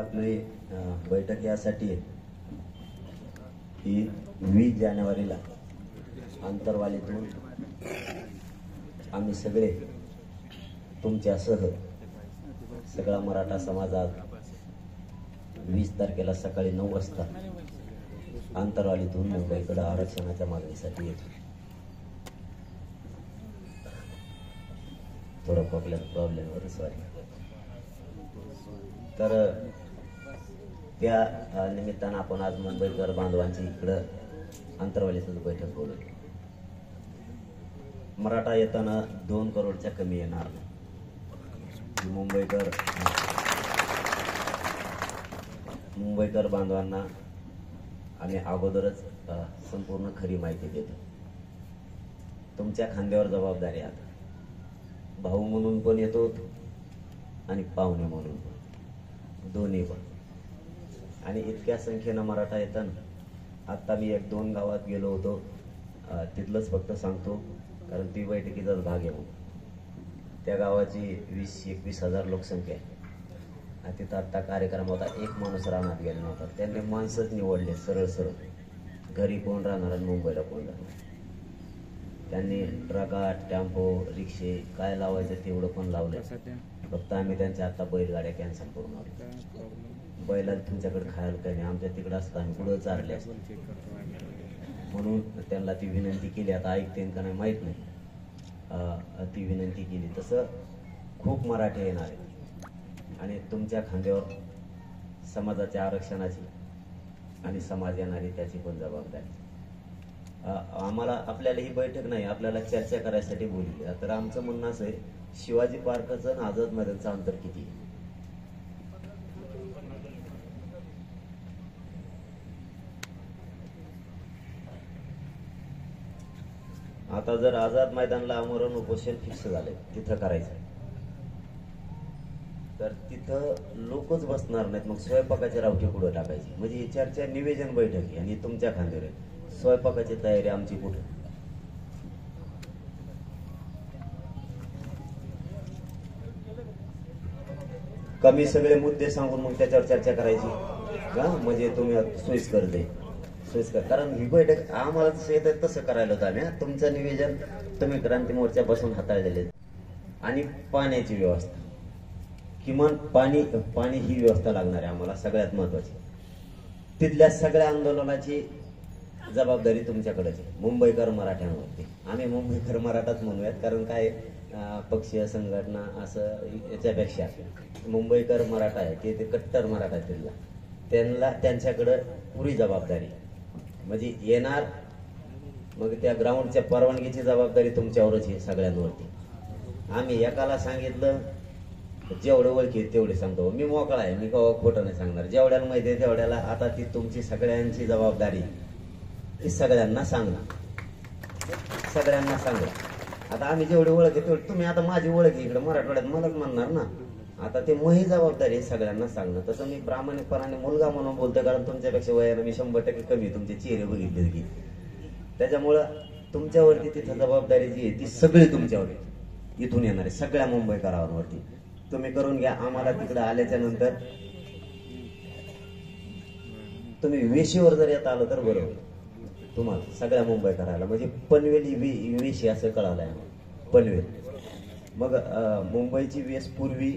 आपली बैठक यासाठी की 20 जानेवारीला आंतरवालीतून आम्ही सगळे तुमच्यासह सगळा मराठा समाजात 20 तारखेला सकाळी 9 वाजता आंतरवालीतून मुंबईकडे आरक्षणाच्या मागणीसाठी येतो. थोडा प्रॉब्लेमवर सॉरी. तर त्या निमित्तानं आपण आज मुंबईकर बांधवांची इकडं आंतरवालीतच बैठक बोलवली. मराठा येताना 2 करोडच्या कमी येणार नाही. मुंबईकर बांधवांना आम्ही अगोदरच संपूर्ण खरी माहिती देतो. तुमच्या खांद्यावर जबाबदारी आहे. भाऊ म्हणून पण येतो आणि पाहुणे म्हणून पण, दोन्ही पण. आणि इतक्या संख्येनं मराठा येताना आता मी 1-2 गावात गेलो होतो. तिथलंच फक्त सांगतो कारण ती बैठकीचाच भाग आहे. त्या गावाची 20-21 हजार लोकसंख्या आहे. आणि तिथं आता कार्यक्रम होता. एक माणूस रानात गेला नव्हता. त्यांनी माणसंच निवडले सरळ सरळ. घरी कोण राहणार आणि मुंबईला कोण राहणार. त्यांनी ट्रका, टेम्पो, रिक्षे काय लावायचं तेवढं पण लावलं. फक्त आम्ही त्यांच्या आता बैलगाड्या कॅन्सल करून आलो. बैलाला तुमच्याकडे खायला काही नाही, आमच्या तिकडं असतं आम्ही पुढं चारले असतो. म्हणून त्यांना ती विनंती केली. आता ऐकते का नाही माहीत नाही. ती विनंती केली. तसं खूप मराठी येणार आहे आणि तुमच्या खांद्यावर समाजाच्या आरक्षणाची आणि समाज येणारी त्याची पण जबाबदारी. आम्हाला आपल्याला ही बैठक नाही, आपल्याला चर्चा करायसाठी बोलली. तर आमचं म्हणणं असं आहे, शिवाजी पार्कचं आणि आझाद मैदानचं अंतर किती? आता जर आझाद मैदानला आमरण उपोषण फिक्स झाले, तिथं करायचं, तर तिथं लोकच बसणार नाहीत. मग स्वयंपाकाची रावटी पुढे टाकायची. म्हणजे ही चर्चा निवेदन बैठक आहे आणि तुमच्या खांद्यावर आहे. स्वयंपाकाची तयारी आमची कुठं? कमी सगळे मुद्दे सांगून मग त्याच्यावर चर्चा करायची का? म्हणजे तुम्ही सोयीस्कर दे सोयीस्कर. कारण ही बैठक आम्हाला जसं येतं तसं करायला होतं आम्ही. तुमचं निवेदन तुम्ही क्रांती मोर्चापासून हाताळलेले. आणि पाण्याची व्यवस्था, किमान पाणी ही व्यवस्था लागणार आहे आम्हाला सगळ्यात महत्वाची. तिथल्या सगळ्या आंदोलनाची जबाबदारी तुमच्याकडेच आहे. मुंबईकर मराठ्यांवरती. आम्ही मुंबईकर मराठाच म्हणूयात, कारण काय पक्षीय संघटना असं याच्यापेक्षा मुंबईकर मराठा आहे ते कट्टर मराठा तिथला, त्यांना त्यांच्याकडे पुरी जबाबदारी. म्हणजे येणार मग त्या ग्राउंडच्या परवानगीची जबाबदारी तुमच्यावरच आहे सगळ्यांवरती. आम्ही एकाला सांगितलं जेवढं ओळखी तेवढे सांगतो. मी मोकळा आहे, मी खोटं नाही सांगणार. जेवढ्याला माहिती आहे तेवढ्याला. आता ती तुमची सगळ्यांची जबाबदारी, ती सगळ्यांना सांगणार, सगळ्यांना सांगा. आता आम्ही जेवढे ओळख आहे तेवढे तुम्ही, आता माझी ओळख आहे इकडे मराठवाड्यात मलाच म्हणणार ना. आता ते मही जबाबदारी आहे सगळ्यांना सांगणं. तसं मी प्रामाणिकपणाने मुलगा म्हणून बोलतो, कारण तुमच्यापेक्षा वयानं मी 100% कमी, तुमचे चेहरे बघितले की. त्याच्यामुळं तुमच्यावरती तिथं जबाबदारी जी आहे ती सगळी तुमच्यावर आहे. इथून येणार आहे सगळ्या मुंबईकरांवरती. तुम्ही करून घ्या. आम्हाला तिकडे आल्याच्या नंतर तुम्ही वेशीवर जर येत आलं तर बरोबर तुम्हाला सगळ्या मुंबई करायला. म्हणजे पनवेल वेशी असं कळालं आहे पनवेल. मग मुंबईची वेस पूर्वी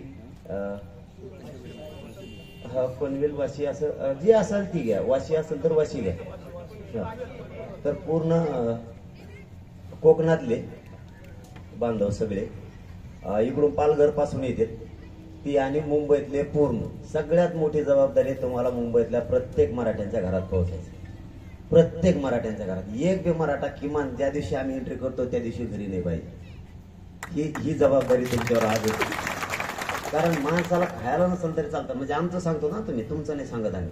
पनवेल वाशी असं जी असेल ती घ्या. वाशी असेल तर वाशी घ्या. तर पूर्ण कोकणातले बांधव सगळे इकडून पालघर पासून येते ती, आणि मुंबईतले पूर्ण. सगळ्यात मोठी जबाबदारी तुम्हाला मुंबईतल्या प्रत्येक मराठ्यांच्या घरात पोहोचायची. प्रत्येक मराठ्यांच्या घरात एक बी मराठा किमान ज्या दिवशी आम्ही एंट्री करतो त्या दिवशी घरी नाही पाहिजे. ही जबाबदारी तुमच्यावर आज होती. कारण माणसाला खायला नसेल तरी चालतं. म्हणजे आमचं सांगतो ना, तुम्ही तुमचं नाही सांगत आम्ही.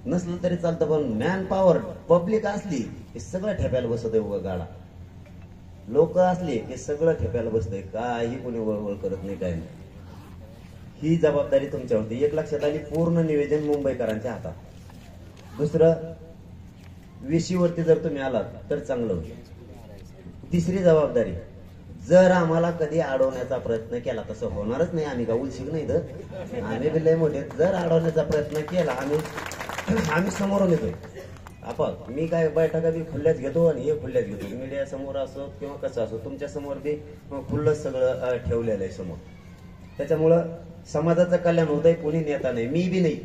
नसलं तरी चालतं, पण मॅन पॉवर पब्लिक असली हे सगळं ठेप्याला बसत आहे. उभं गाडा लोक असले की सगळं ठेप्याला बसतंय. काही कोणी वळवळ करत नाही, काय नाही. ही जबाबदारी तुमच्यावरती. एक लक्षात आली, पूर्ण निवेदन मुंबईकरांच्या हातात. दुसरं, वेशीवरती जर तुम्ही आलात तर चांगलं होईल. तिसरी जबाबदारी, जर आम्हाला कधी अडवण्याचा प्रयत्न केला, तसं होणारच नाही, आम्ही का उलशिक नाही तर आम्ही बी लय मोठे, जर अडवण्याचा प्रयत्न केला आम्ही समोरून येतोय. आपण मी काय बैठका बी खुल्ल्याच घेतो आणि हे खुल्ल्याच घेतो, मीडिया समोर असो किंवा कसं असो, तुमच्या समोर बी खुल्लच सगळं ठेवलेलं आहे समोर. त्याच्यामुळं समाजाचं कल्याण होतंय, कोणी नेता नाही, मी बी नाही,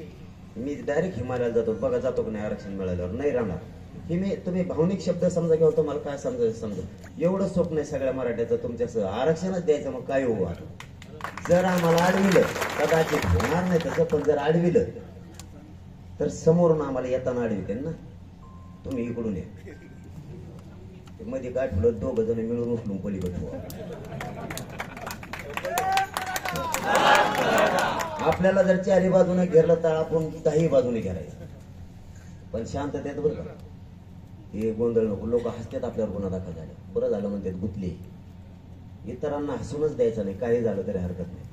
मी डायरेक्ट हिमालयाला जातो, बघा जातो की नाही आरक्षण मिळाल्यावर, नाही राहणार. हे मी तुम्ही भावनिक शब्द समजा किंवा तुम्हाला काय समजायचं समजा, एवढं स्वप्न आहे सगळ्या मराठ्याचं तुमच्यासह आरक्षणच द्यायचं, मग काय होऊ आता. जर आम्हाला अडविलं, कदाचित होणार नाही तसं, पण जर अडविलं तर समोरून आम्हाला येताना अडविते ना, तुम्ही इकडून या, मध्ये काय ठेवलं, दोघ जण मिळून उचलून पलीकडे. आपल्याला जर चारी बाजूने घेरलं तर आपण काही बाजूने घेरायचं, पण शांततेत बरं का. हे गोंधळ नको, लोक हसतात आपल्यावर गुन्हा दाखल झाले, बरं झालं म्हणतात गुतले. इतरांना हसूनच द्यायचं नाही, काही झालं तरी हरकत नाही,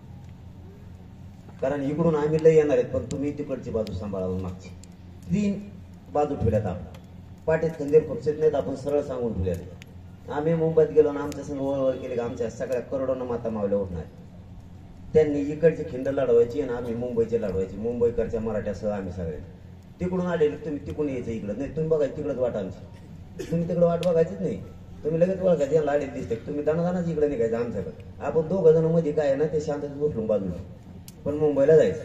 कारण इकडून आम्ही लय येणार आहेत, पण तुम्ही तिकडची बाजू सांभाळावं. मागची 3 बाजू ठेवल्यात आपण, पाठीत खंजीर खुपशीत नाहीत, आपण सरळ सांगून ठेवल्यात. आम्ही मुंबईत गेलो ना, आमच्या संग वळवळ केली का आमच्या सगळ्या करोडोंना माता मावल्या उठणार. त्यांनी इकडची खिंड लढवायची आणि आम्ही मुंबईची लढवायची, मुंबईकडच्या मराठ्यासह आम्ही सगळे. तिकडून आलेले तुम्ही तिकडून यायचं इकडं, नाही तुम्ही बघायचं तिकडंच वाट आमची, तुम्ही तिकडं वाट बघायचीच नाही, तुम्ही लगेच ओळखायचं यांना आलेले दिसते, तुम्ही दानादानाच इकडे निघायचं आमच्याकडे. आपण 2 जण मध्ये काय ना ते शांततेत उचलून बाजूला, पण मुंबईला जायचं,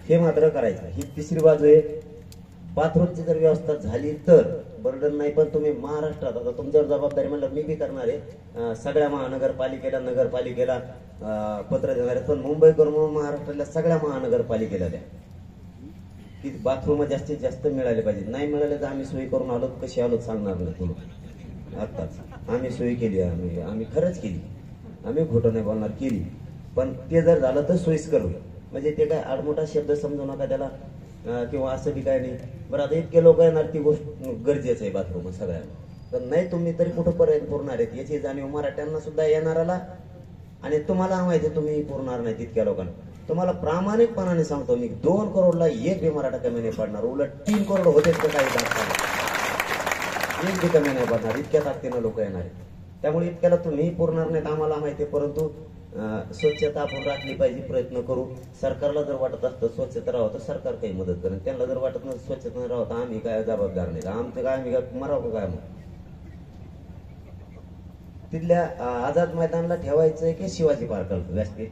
हे मात्र करायचं. ही 3री बाजू आहे. बाथरूमची जर व्यवस्था झाली तर बर्डन नाही, पण तुम्ही महाराष्ट्रात आता तुमच्यावर जबाबदारी म्हणलं मी बी करणार आहे, सगळ्या महानगरपालिकेला नगरपालिकेला पत्र देणार आहे, पण मुंबई करून महाराष्ट्रातल्या सगळ्या महानगरपालिकेला द्या की बाथरूम जास्तीत जास्त मिळाले पाहिजे. नाही मिळाले तर आम्ही सोयी करून आलो, कशी आलो सांगणार नाही तुला, आत्ताच आम्ही सोयी केली, आम्ही खरंच केली, आम्ही खोटं नाही बोलणार, केली. पण ते जर झालं तर सोयीस्कर होईल, म्हणजे ते काय आडमोठा शब्द समजू नका त्याला, किंवा असं बी काय नाही. बरं आता इतके लोक येणार, ती गोष्ट गरजेचं आहे बाथरूम सगळ्यांना, तर नाही तुम्ही तरी कुठं पर्यंत पुरणार आहेत याची जाणीव मराठ्यांना सुद्धा येणाराला, आणि तुम्हाला माहिती तुम्ही पुरणार नाही तितक्या लोकांना. तुम्हाला प्रामाणिकपणाने सांगतो मी, 2 करोडला 1 बी मराठा कमी नाही पडणार, उलट 3 करोड होते तर काही दाखवा, 1 बी कमी नाही पडणार, इतक्या ताकदीनं लोक येणार आहेत. त्यामुळे इतक्याला तुम्ही पुरणार नाहीत आम्हाला माहिती आहे, परंतु स्वच्छता आपण राखली पाहिजे, प्रयत्न करू. सरकारला जर वाटत असतं स्वच्छता राहावं तर सरकार काही मदत करेल, त्यांना जर वाटत नसतं स्वच्छता राहावं तर आम्ही काय जबाबदार नाही, आमचं काय आम्ही काय मरावं काय. मग तिथल्या आझाद मैदानला ठेवायचंय की शिवाजी पार्कला व्यासपीठ?